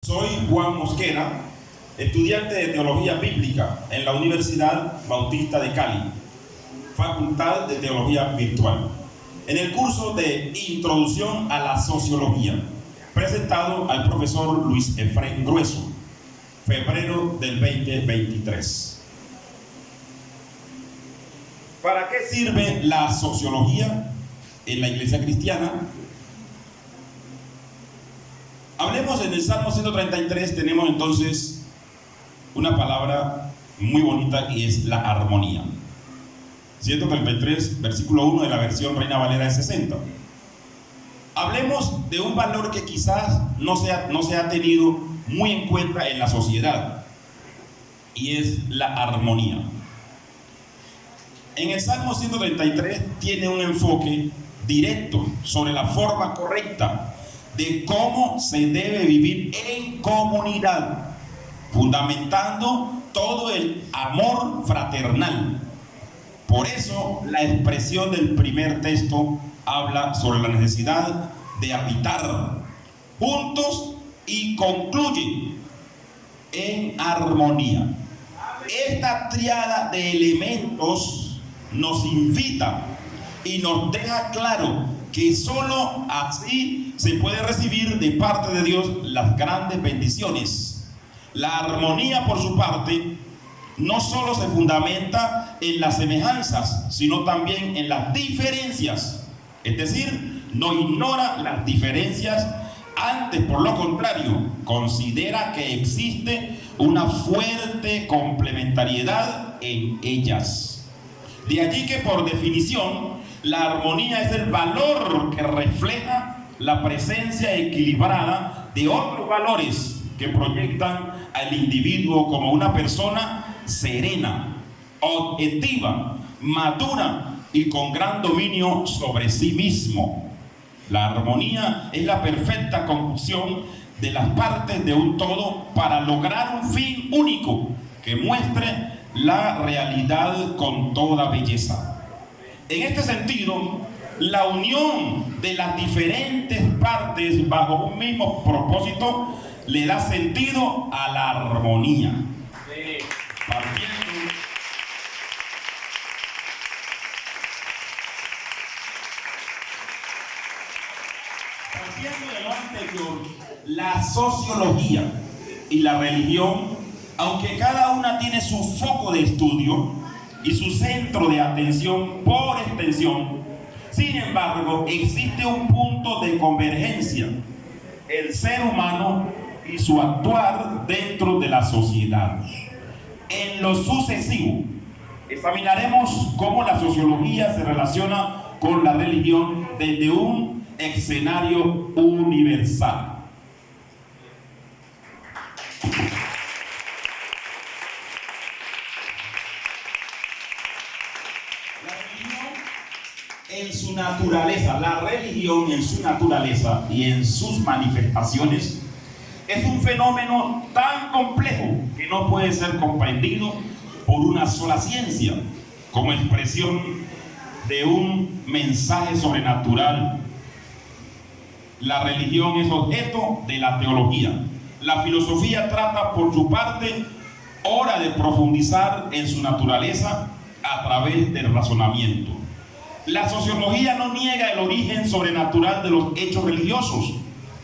Soy Juan Mosquera, estudiante de Teología Bíblica en la Universidad Bautista de Cali, Facultad de Teología Virtual, en el curso de Introducción a la Sociología, presentado al profesor Luis Efraín Grueso, febrero del 2023. ¿Para qué sirve la sociología en la iglesia cristiana? Hablemos en el Salmo 133, tenemos entonces una palabra muy bonita y es la armonía. 133, versículo 1 de la versión Reina Valera de 60. Hablemos de un valor que quizás no se ha tenido muy en cuenta en la sociedad, y es la armonía. En el Salmo 133 tiene un enfoque directo sobre la forma correcta de cómo se debe vivir en comunidad, fundamentando todo el amor fraternal. Por eso la expresión del primer texto habla sobre la necesidad de habitar juntos y concluye en armonía. Esta tríada de elementos nos invita y nos deja claro que solo así se puede recibir de parte de Dios las grandes bendiciones. La armonía, por su parte, no solo se fundamenta en las semejanzas, sino también en las diferencias. Es decir, no ignora las diferencias, antes, por lo contrario, considera que existe una fuerte complementariedad en ellas. De allí que, por definición, la armonía es el valor que refleja la presencia equilibrada de otros valores que proyectan al individuo como una persona serena, objetiva, madura y con gran dominio sobre sí mismo. La armonía es la perfecta conjunción de las partes de un todo para lograr un fin único que muestre la realidad con toda belleza. En este sentido, la unión de las diferentes partes bajo un mismo propósito le da sentido a la armonía. Partiendo de lo anterior, la sociología y la religión, aunque cada una tiene su foco de estudio y su centro de atención por extensión, sin embargo, existe un punto de convergencia: el ser humano y su actuar dentro de la sociedad. En lo sucesivo, examinaremos cómo la sociología se relaciona con la religión desde un escenario universal. En su naturaleza, la religión en su naturaleza y en sus manifestaciones es un fenómeno tan complejo que no puede ser comprendido por una sola ciencia como expresión de un mensaje sobrenatural. La religión es objeto de la teología. La filosofía trata, por su parte, hora de profundizar en su naturaleza a través del razonamiento. La sociología no niega el origen sobrenatural de los hechos religiosos,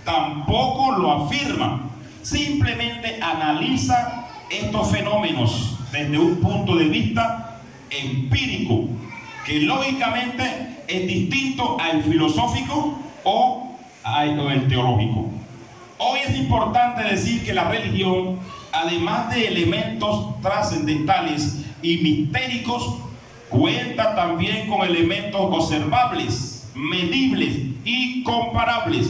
tampoco lo afirma, simplemente analiza estos fenómenos desde un punto de vista empírico, que lógicamente es distinto al filosófico o al teológico. Hoy es importante decir que la religión, además de elementos trascendentales y mistéricos, cuenta también con elementos observables, medibles y comparables,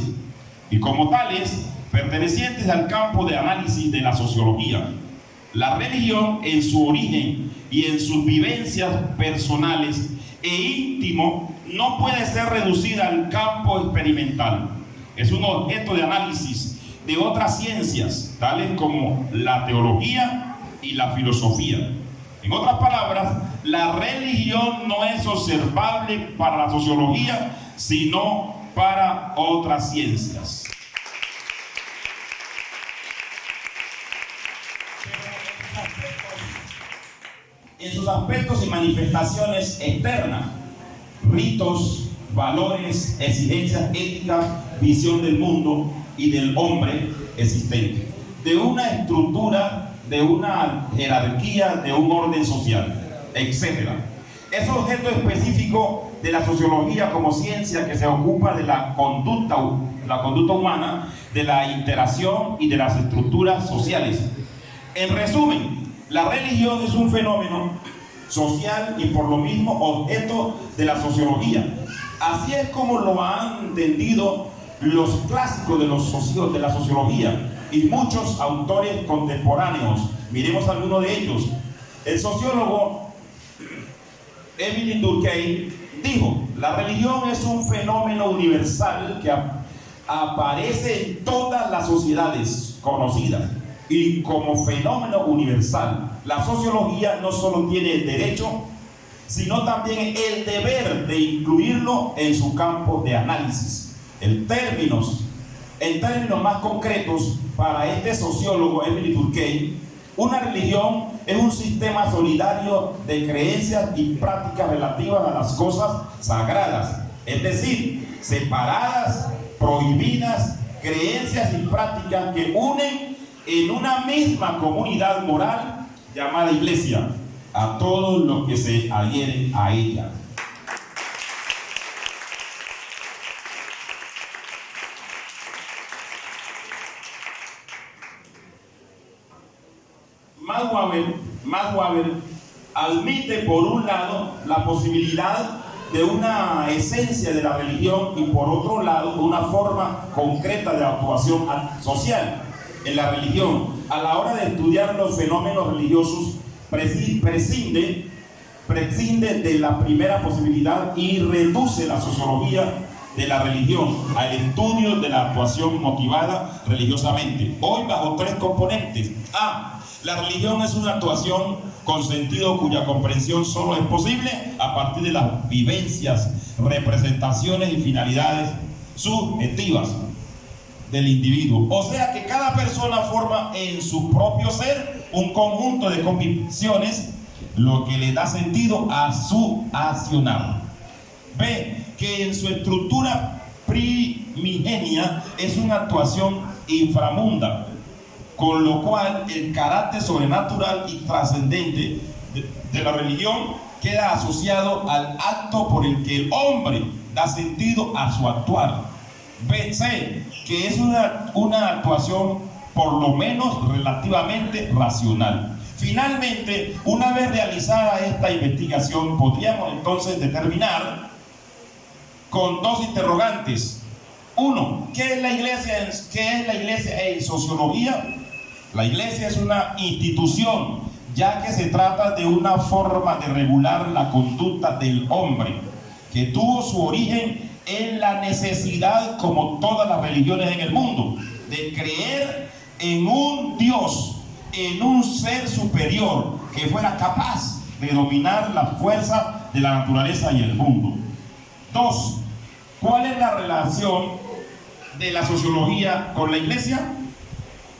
y como tales, pertenecientes al campo de análisis de la sociología. La religión, en su origen y en sus vivencias personales e íntimo, no puede ser reducida al campo experimental. Es un objeto de análisis de otras ciencias, tales como la teología y la filosofía. En otras palabras, la religión no es observable para la sociología, sino para otras ciencias. en sus aspectos y manifestaciones externas, ritos, valores, exigencias éticas, visión del mundo y del hombre existente, de una estructura, de una jerarquía, de un orden social, etc. Es objeto específico de la sociología como ciencia que se ocupa de la conducta humana, de la interacción y de las estructuras sociales. En resumen, la religión es un fenómeno social y por lo mismo objeto de la sociología. Así es como lo han entendido los clásicos de la sociología y muchos autores contemporáneos. Miremos algunos de ellos. El sociólogo Émile Durkheim dijo: la religión es un fenómeno universal que aparece en todas las sociedades conocidas, y como fenómeno universal, la sociología no solo tiene el derecho, sino también el deber de incluirlo en su campo de análisis. En términos más concretos, para este sociólogo Émile Durkheim, una religión es un sistema solidario de creencias y prácticas relativas a las cosas sagradas, es decir, separadas, prohibidas, creencias y prácticas que unen en una misma comunidad moral llamada iglesia a todos los que se adhieren a ella. Max Weber admite por un lado la posibilidad de una esencia de la religión y por otro lado una forma concreta de actuación social en la religión. A la hora de estudiar los fenómenos religiosos, prescinde de la primera posibilidad y reduce la sociología de la religión al estudio de la actuación motivada religiosamente, hoy bajo tres componentes. A. La religión es una actuación con sentido cuya comprensión solo es posible a partir de las vivencias, representaciones y finalidades subjetivas del individuo. O sea que cada persona forma en su propio ser un conjunto de convicciones, lo que le da sentido a su accionar. B. Que en su estructura primigenia es una actuación inframunda, con lo cual el carácter sobrenatural y trascendente de la religión queda asociado al acto por el que el hombre da sentido a su actuar. C, que es una actuación por lo menos relativamente racional. Finalmente, una vez realizada esta investigación, podríamos entonces determinar con dos interrogantes. Uno, ¿qué es la iglesia en sociología? La iglesia es una institución, ya que se trata de una forma de regular la conducta del hombre, que tuvo su origen en la necesidad, como todas las religiones en el mundo, de creer en un Dios, en un ser superior que fuera capaz de dominar la fuerza de la naturaleza y el mundo. Dos, ¿cuál es la relación de la sociología con la iglesia?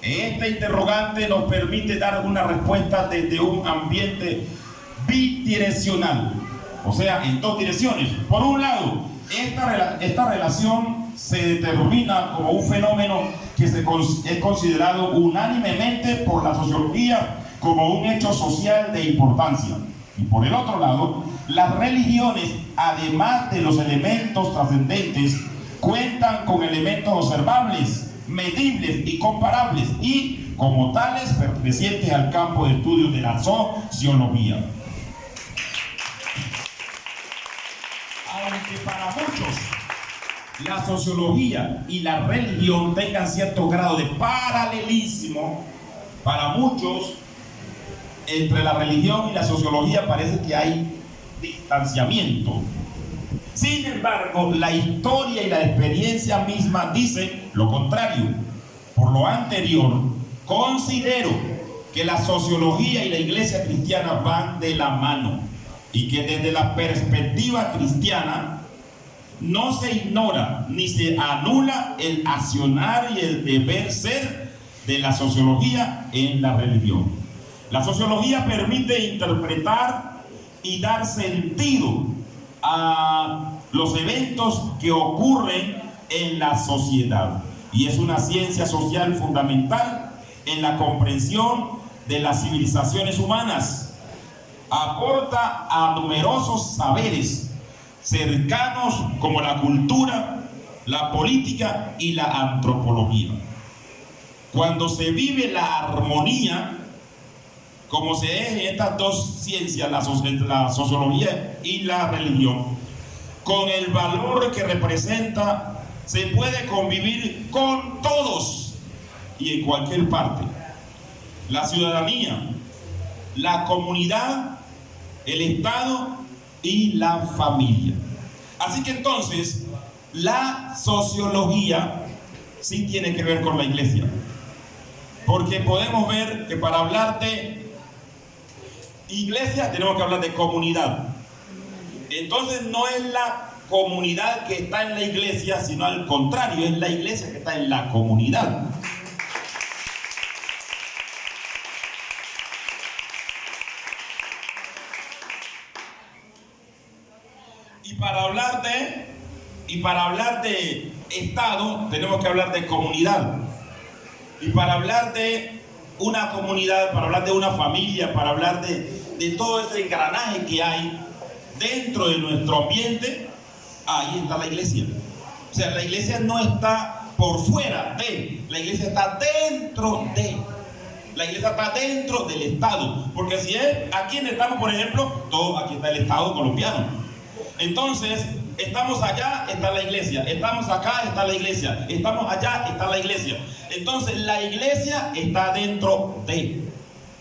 Este interrogante nos permite dar una respuesta desde un ambiente bidireccional, o sea, en dos direcciones. Por un lado, esta relación se determina como un fenómeno que es considerado unánimemente por la sociología como un hecho social de importancia. Y por el otro lado, las religiones, además de los elementos trascendentes, cuentan con elementos observables, medibles y comparables, y como tales pertenecientes al campo de estudio de la sociología. Aunque para muchos la sociología y la religión tengan cierto grado de paralelismo, para muchos entre la religión y la sociología parece que hay distanciamiento. Sin embargo, la historia y la experiencia misma dicen lo contrario. Por lo anterior, considero que la sociología y la iglesia cristiana van de la mano y que desde la perspectiva cristiana no se ignora ni se anula el accionar y el deber ser de la sociología en la religión. La sociología permite interpretar y dar sentido a los eventos que ocurren en la sociedad. Y es una ciencia social fundamental en la comprensión de las civilizaciones humanas. Aporta a numerosos saberes cercanos como la cultura, la política y la antropología. Cuando se vive la armonía, como se es en estas dos ciencias, la sociología y la religión, con el valor que representa, se puede convivir con todos y en cualquier parte. La ciudadanía, la comunidad, el Estado y la familia. Así que entonces, la sociología sí tiene que ver con la iglesia. Porque podemos ver que para hablar de iglesia tenemos que hablar de comunidad. Entonces no es la comunidad que está en la iglesia, sino al contrario, es la iglesia que está en la comunidad. Y para hablar de Estado tenemos que hablar de comunidad. Y para hablar de una comunidad, para hablar de una familia, para hablar de todo ese engranaje que hay dentro de nuestro ambiente, ahí está la iglesia. O sea, la iglesia no está por fuera de, la iglesia está dentro de. La iglesia está dentro del Estado. Porque si es aquí en el Estado, por ejemplo, todo aquí está el Estado colombiano. Entonces, estamos allá, está la iglesia. Estamos acá, está la iglesia. Estamos allá, está la iglesia. Entonces, la iglesia está dentro de.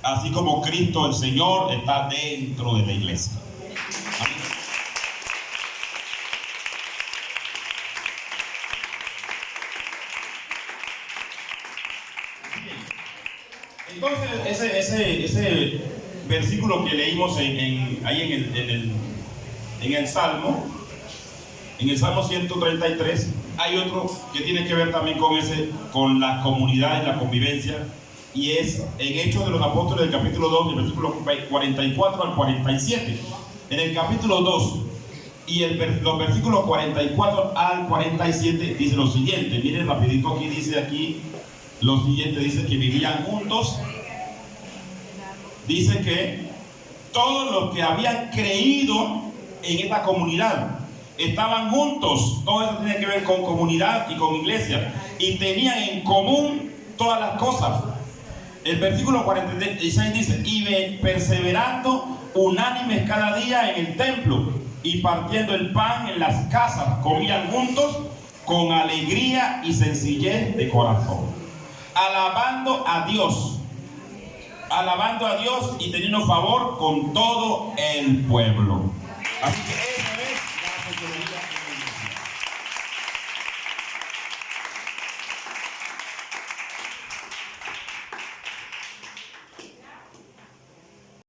Así como Cristo el Señor está dentro de la iglesia. Entonces, ese versículo que leímos ahí en el Salmo 133, hay otro que tiene que ver también con la comunidad y la convivencia, y es en Hechos de los Apóstoles, del capítulo 2, del versículo 44 al 47. En el capítulo 2 y los versículos 44 al 47 dice lo siguiente. Miren rapidito, aquí dice lo siguiente, dice que vivían juntos. Dice que todos los que habían creído en esta comunidad estaban juntos. Todo eso tiene que ver con comunidad y con iglesia, y tenían en común todas las cosas. El versículo 46 dice: y perseverando unánimes cada día en el templo y partiendo el pan en las casas, comían juntos con alegría y sencillez de corazón, alabando a Dios y teniendo favor con todo el pueblo. Así que